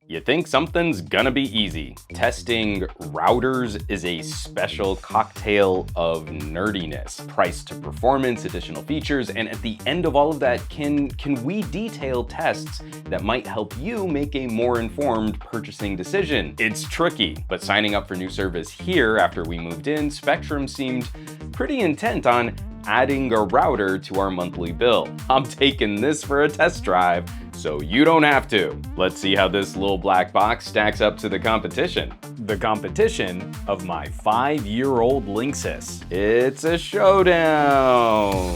You think something's gonna be easy. Testing routers is a special cocktail of nerdiness. Price to performance, additional features, and at the end of all of that, can we detail tests that might help you make a more informed purchasing decision? It's tricky, but signing up for new service here after we moved in, Spectrum seemed pretty intent on adding a router to our monthly bill. I'm taking this for a test drive, so you don't have to. Let's see how this little black box stacks up to the competition. The competition of my 5-year-old Linksys. It's a showdown.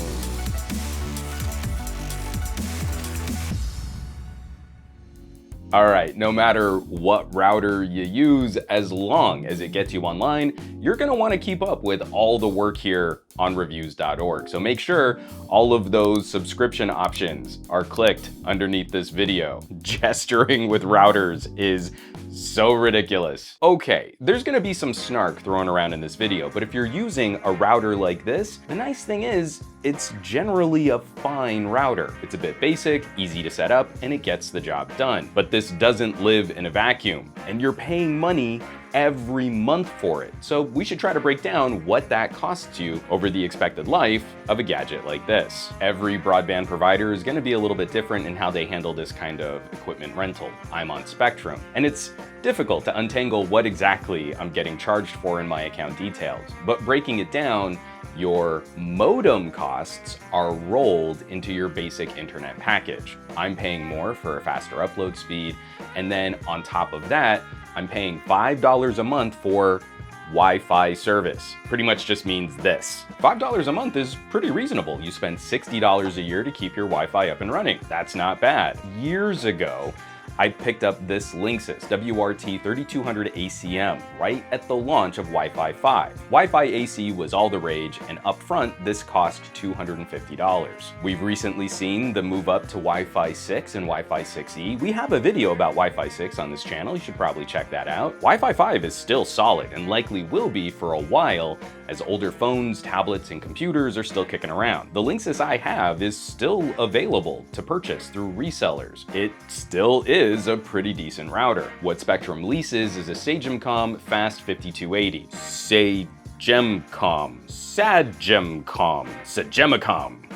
All right, no matter what router you use, as long as it gets you online, you're gonna wanna keep up with all the work here on reviews.org. So make sure all of those subscription options are clicked underneath this video. Gesturing with routers is so ridiculous. Okay, there's gonna be some snark thrown around in this video, but if you're using a router like this, the nice thing is it's generally a fine router. It's a bit basic, easy to set up, and it gets the job done. But this doesn't live in a vacuum, and you're paying money every month for it. So we should try to break down what that costs you over the expected life of a gadget like this. Every broadband provider is gonna be a little bit different in how they handle this kind of equipment rental. I'm on Spectrum, and it's difficult to untangle what exactly I'm getting charged for in my account details. But breaking it down, your modem costs are rolled into your basic internet package. I'm paying more for a faster upload speed, and then on top of that, I'm paying $5 a month for Wi-Fi service. Pretty much just means this. $5 a month is pretty reasonable. You spend $60 a year to keep your Wi-Fi up and running. That's not bad. Years ago, I picked up this Linksys WRT 3200 ACM right at the launch of Wi-Fi 5. Wi-Fi AC was all the rage, and up front, this cost $250. We've recently seen the move up to Wi-Fi 6 and Wi-Fi 6E. We have a video about Wi-Fi 6 on this channel. You should probably check that out. Wi-Fi 5 is still solid and likely will be for a while, as older phones, tablets, and computers are still kicking around. The Linksys I have is still available to purchase through resellers. It still is a pretty decent router. What Spectrum leases is a Sagemcom Fast 5280. Sagemcom,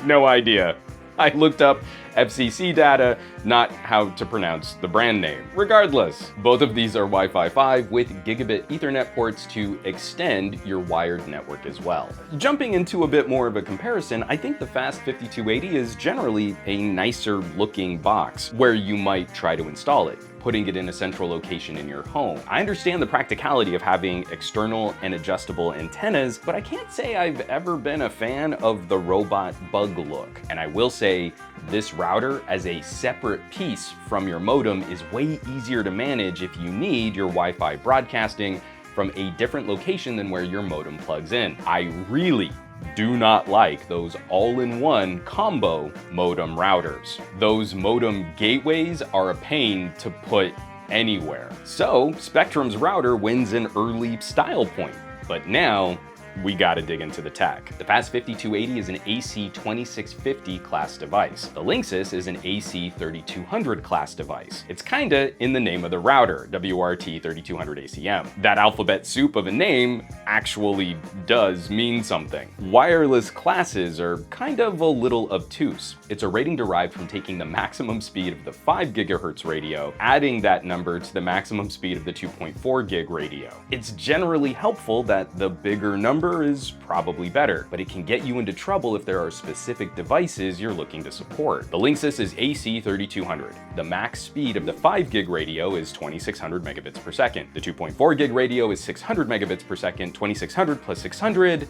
no idea. I looked up FCC data, not how to pronounce the brand name. Regardless, both of these are Wi-Fi 5 with gigabit Ethernet ports to extend your wired network as well. Jumping into a bit more of a comparison, I think the Fast 5280 is generally a nicer looking box where you might try to install it, putting it in a central location in your home. I understand the practicality of having external and adjustable antennas, but I can't say I've ever been a fan of the robot bug look. And I will say, this router as a separate piece from your modem is way easier to manage if you need your Wi-Fi broadcasting from a different location than where your modem plugs in. I really do not like those all-in-one combo modem routers. Those modem gateways are a pain to put anywhere. So Spectrum's router wins an early style point, but now we gotta dig into the tech. The Fast 5280 is an AC 2650 class device. The Linksys is an AC 3200 class device. It's kinda in the name of the router, WRT 3200 ACM. That alphabet soup of a name actually does mean something. Wireless classes are kind of a little obtuse. It's a rating derived from taking the maximum speed of the 5 gigahertz radio, adding that number to the maximum speed of the 2.4 gig radio. It's generally helpful that the bigger number is probably better, but it can get you into trouble if there are specific devices you're looking to support. The Linksys is AC 3200. The max speed of the 5 gig radio is 2600 megabits per second. The 2.4 gig radio is 600 megabits per second. 2600 plus 600,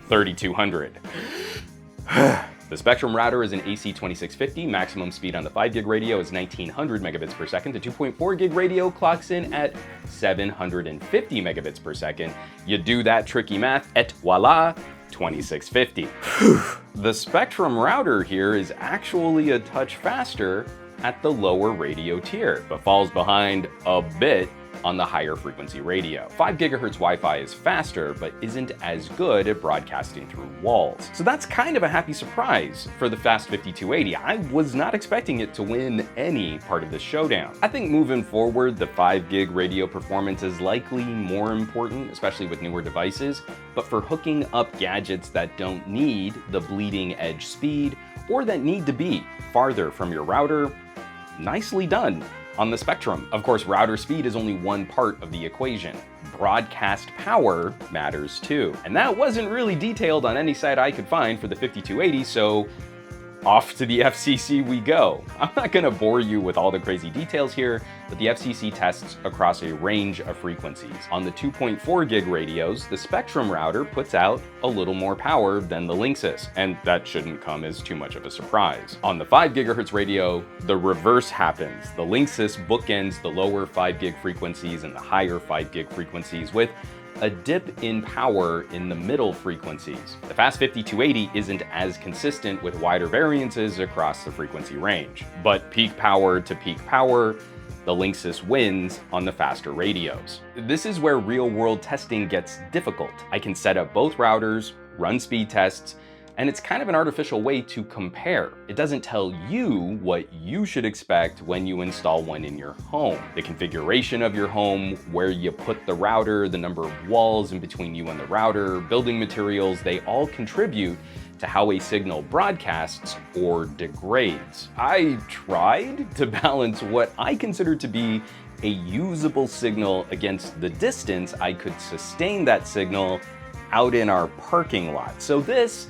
3200. The Spectrum router is an AC 2650. Maximum speed on the 5 gig radio is 1900 megabits per second. The 2.4 gig radio clocks in at 750 megabits per second. You do that tricky math, et voila, 2650. The Spectrum router here is actually a touch faster at the lower radio tier, but falls behind a bit on the higher frequency radio. 5 gigahertz Wi-Fi is faster, but isn't as good at broadcasting through walls. So that's kind of a happy surprise for the Fast 5280. I was not expecting it to win any part of this showdown. I think moving forward, the 5 gig radio performance is likely more important, especially with newer devices, but for hooking up gadgets that don't need the bleeding edge speed or that need to be farther from your router, nicely done on the Spectrum. Of course, router speed is only one part of the equation. Broadcast power matters too. And that wasn't really detailed on any site I could find for the 5280, so off to the FCC we go. I'm not gonna bore you with all the crazy details here, but the FCC tests across a range of frequencies. On the 2.4 gig radios, the Spectrum router puts out a little more power than the Linksys, and that shouldn't come as too much of a surprise. On the 5 gigahertz radio, the reverse happens. The Linksys bookends the lower 5 gig frequencies and the higher 5 gig frequencies with a dip in power in the middle frequencies. The Fast 5280 isn't as consistent with wider variances across the frequency range. But peak power to peak power, the Linksys wins on the faster radios. This is where real-world testing gets difficult. I can set up both routers, run speed tests, and it's kind of an artificial way to compare. It doesn't tell you what you should expect when you install one in your home. The configuration of your home, where you put the router, the number of walls in between you and the router, building materials, they all contribute to how a signal broadcasts or degrades. I tried to balance what I consider to be a usable signal against the distance I could sustain that signal out in our parking lot. So this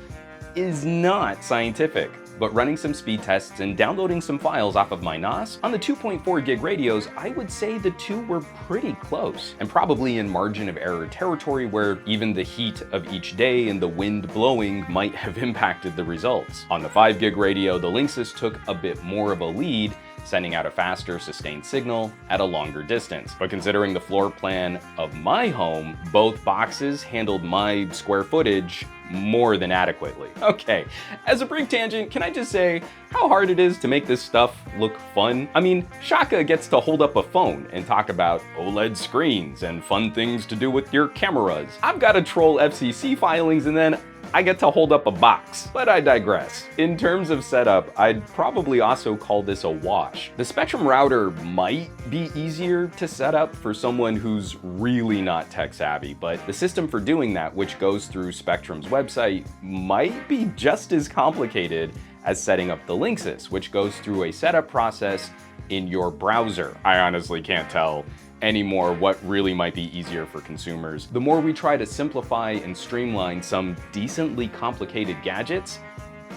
is not scientific, but running some speed tests and downloading some files off of my NAS, on the 2.4 gig radios, I would say the two were pretty close, and probably in margin of error territory where even the heat of each day and the wind blowing might have impacted the results. On the 5 gig radio, the Linksys took a bit more of a lead, sending out a faster sustained signal at a longer distance. But considering the floor plan of my home, both boxes handled my square footage more than adequately. Okay, as a brief tangent, can I just say how hard it is to make this stuff look fun? I mean, Shaka gets to hold up a phone and talk about OLED screens and fun things to do with your cameras. I've got to troll FCC filings and then I get to hold up a box, but I digress. In terms of setup, I'd probably also call this a wash. The Spectrum router might be easier to set up for someone who's really not tech savvy, but the system for doing that, which goes through Spectrum's website, might be just as complicated as setting up the Linksys, which goes through a setup process in your browser. I honestly can't tell anymore what really might be easier for consumers. The more we try to simplify and streamline some decently complicated gadgets,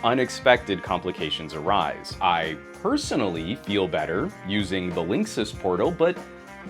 unexpected complications arise. I personally feel better using the Linksys portal, but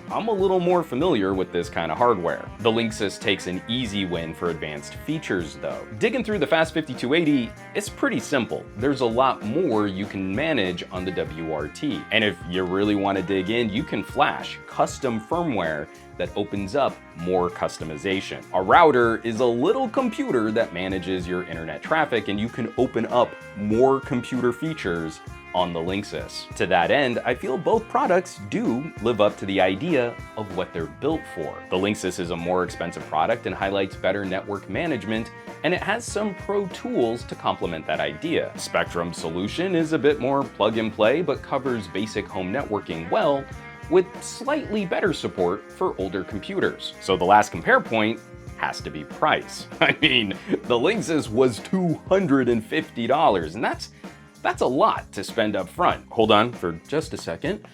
I'm a little more familiar with this kind of hardware. The Linksys takes an easy win for advanced features though. Digging through the Fast 5280, it's pretty simple. There's a lot more you can manage on the WRT. And if you really want to dig in, you can flash custom firmware that opens up more customization. A router is a little computer that manages your internet traffic, and you can open up more computer features on the Linksys. To that end, I feel both products do live up to the idea of what they're built for. The Linksys is a more expensive product and highlights better network management, and it has some pro tools to complement that idea. Spectrum's solution is a bit more plug and play, but covers basic home networking well, with slightly better support for older computers. So the last compare point has to be price. I mean, the Linksys was $250, and that's a lot to spend up front. Hold on for just a second.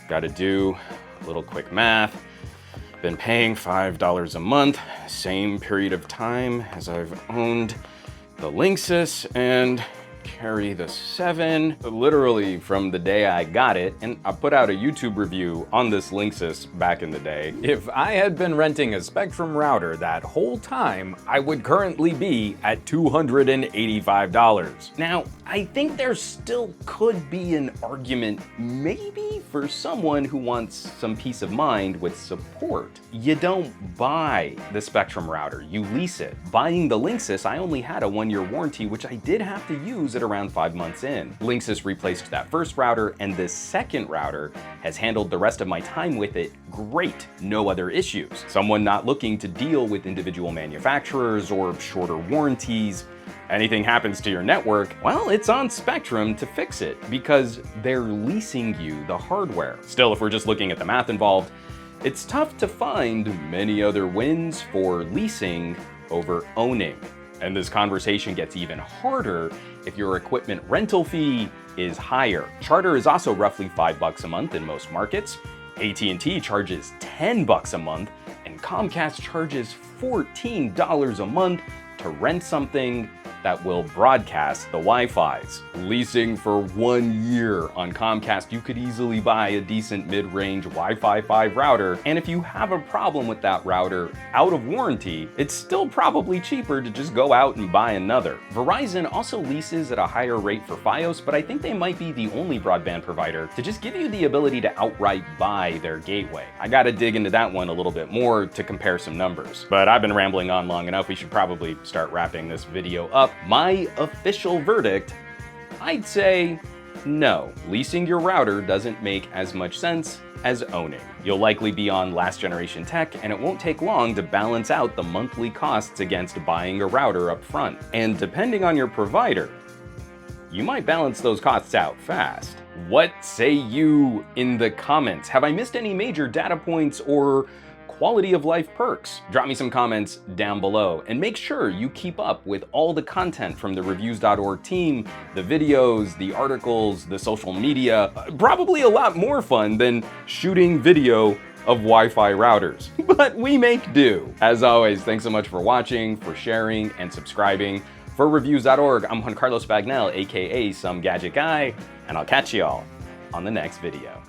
Gotta do a little quick math. Been paying $5 a month, same period of time as I've owned the Linksys, and carry the 7, literally from the day I got it, and I put out a YouTube review on this Linksys back in the day. If I had been renting a Spectrum router that whole time, I would currently be at $285. Now, I think there still could be an argument, maybe for someone who wants some peace of mind with support. You don't buy the Spectrum router, you lease it. Buying the Linksys, I only had a 1-year warranty, which I did have to use it around 5 months in. Linksys replaced that first router, and this second router has handled the rest of my time with it great. No other issues. Someone not looking to deal with individual manufacturers or shorter warranties. Anything happens to your network, well, it's on Spectrum to fix it because they're leasing you the hardware. Still, if we're just looking at the math involved, it's tough to find many other wins for leasing over owning. And this conversation gets even harder if your equipment rental fee is higher. Charter is also roughly $5 a month in most markets. AT&T charges $10 a month, and Comcast charges $14 a month to rent something that will broadcast the Wi-Fis. Leasing for 1 year on Comcast, you could easily buy a decent mid-range Wi-Fi 5 router, and if you have a problem with that router out of warranty, it's still probably cheaper to just go out and buy another. Verizon also leases at a higher rate for Fios, but I think they might be the only broadband provider to just give you the ability to outright buy their gateway. I gotta dig into that one a little bit more to compare some numbers. But I've been rambling on long enough, we should probably start wrapping this video up. My official verdict, I'd say no. Leasing your router doesn't make as much sense as owning. You'll likely be on last generation tech, and it won't take long to balance out the monthly costs against buying a router up front. And depending on your provider, you might balance those costs out fast. What say you in the comments? Have I missed any major data points or quality of life perks? Drop me some comments down below, and make sure you keep up with all the content from the reviews.org team, the videos, the articles, the social media. Probably a lot more fun than shooting video of Wi-Fi routers, but we make do. As always, thanks so much for watching, for sharing, and subscribing. For reviews.org, I'm Juan Carlos Bagnell, aka Some Gadget Guy, and I'll catch y'all on the next video.